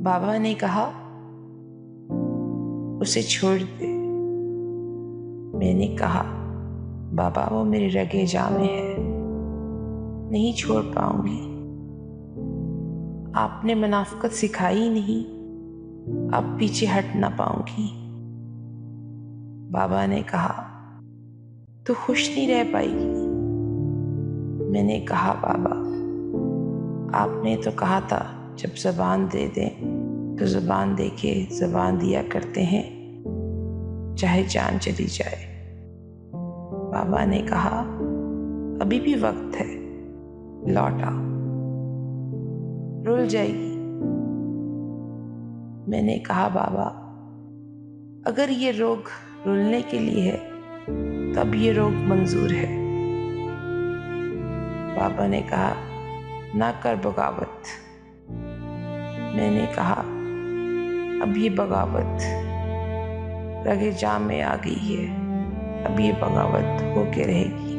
बाबा ने कहा, उसे छोड़ दे। मैंने कहा, बाबा वो मेरे रगे जामे है, नहीं छोड़ पाऊंगी। आपने मुनाफिकत सिखाई नहीं, अब पीछे हट ना पाऊंगी। बाबा ने कहा, तू खुश नहीं रह पाएगी। मैंने कहा, बाबा आपने तो कहा था जब ज़बान दे दें तो ज़बान दे के ज़बान दिया करते हैं, चाहे जान चली जाए। बाबा ने कहा, अभी भी वक्त है, लौट आओ, रुल जाएगी। मैंने कहा, बाबा अगर ये रोग रुलने के लिए है तब ये रोग मंजूर है। बाबा ने कहा, ना कर बगावत। मैंने कहा, अब ये बगावत रगे जाम में आ गई है, अब ये बगावत होके रहेगी।